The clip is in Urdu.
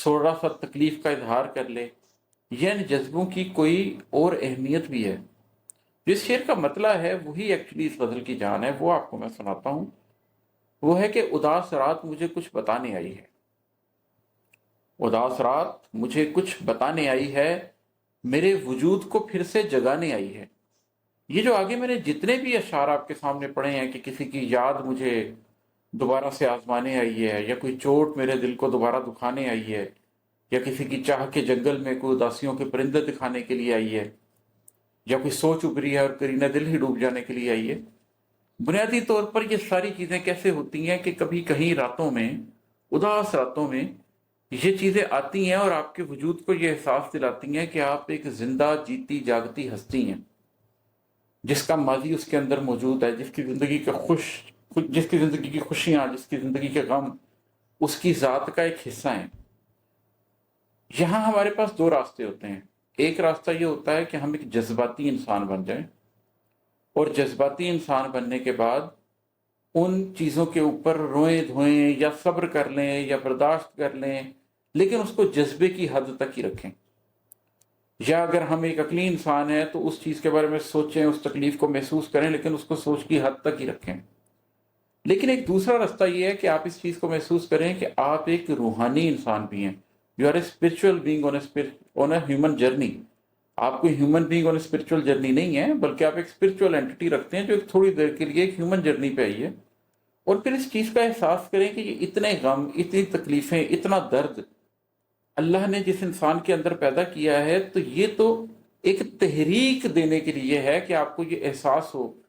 تھوڑا سا تکلیف کا اظہار کر لے، یعنی جذبوں کی کوئی اور اہمیت بھی ہے۔ جس شعر کا مطلع ہے وہی ایکچولی اس غزل کی جان ہے، وہ آپ کو میں سناتا ہوں۔ وہ ہے کہ اداس رات مجھے کچھ بتانے آئی ہے، اداس رات مجھے کچھ بتانے آئی ہے، میرے وجود کو پھر سے جگانے آئی ہے۔ یہ جو آگے میں نے جتنے بھی اشعار آپ کے سامنے پڑھے ہیں کہ کسی کی یاد مجھے دوبارہ سے آزمانے آئی ہے، یا کوئی چوٹ میرے دل کو دوبارہ دکھانے آئی ہے، یا کسی کی چاہ کے جنگل میں کوئی اداسیوں کے پرندے دکھانے کے لیے آئی ہے، یا کوئی سوچ ابری ہے اور کرینہ دل ہی ڈوب جانے کے لیے آئی ہے۔ بنیادی طور پر یہ ساری چیزیں کیسے ہوتی ہیں کہ کبھی کہیں راتوں میں، اداس راتوں میں یہ چیزیں آتی ہیں اور آپ کے وجود کو یہ احساس دلاتی ہیں کہ آپ ایک زندہ جیتی جاگتی ہستی ہیں، جس کا ماضی اس کے اندر موجود ہے، جس کی زندگی کی خوشیاں، جس کی زندگی کے غم اس کی ذات کا ایک حصہ ہیں۔ یہاں ہمارے پاس دو راستے ہوتے ہیں۔ ایک راستہ یہ ہوتا ہے کہ ہم ایک جذباتی انسان بن جائیں، اور جذباتی انسان بننے کے بعد ان چیزوں کے اوپر روئیں دھوئیں یا صبر کر لیں یا برداشت کر لیں، لیکن اس کو جذبے کی حد تک ہی رکھیں۔ یا اگر ہم ایک عقلی انسان ہیں تو اس چیز کے بارے میں سوچیں، اس تکلیف کو محسوس کریں، لیکن اس کو سوچ کی حد تک ہی رکھیں۔ لیکن ایک دوسرا راستہ یہ ہے کہ آپ اس چیز کو محسوس کریں کہ آپ ایک روحانی انسان بھی ہیں۔ You are a spiritual being on a human journey. آپ کوئی human being on a spiritual journey نہیں ہے، بلکہ آپ ایک اسپرچل اینٹی رکھتے ہیں جو ایک تھوڑی دیر کے لیے ایک ہیومن جرنی پہ آئی ہے۔ اور پھر اس چیز کا احساس کریں کہ یہ اتنے غم، اتنی تکلیفیں، اتنا درد اللہ نے جس انسان کے اندر پیدا کیا ہے، تو یہ تو ایک تحریک دینے کے لیے ہے کہ آپ کو یہ احساس ہو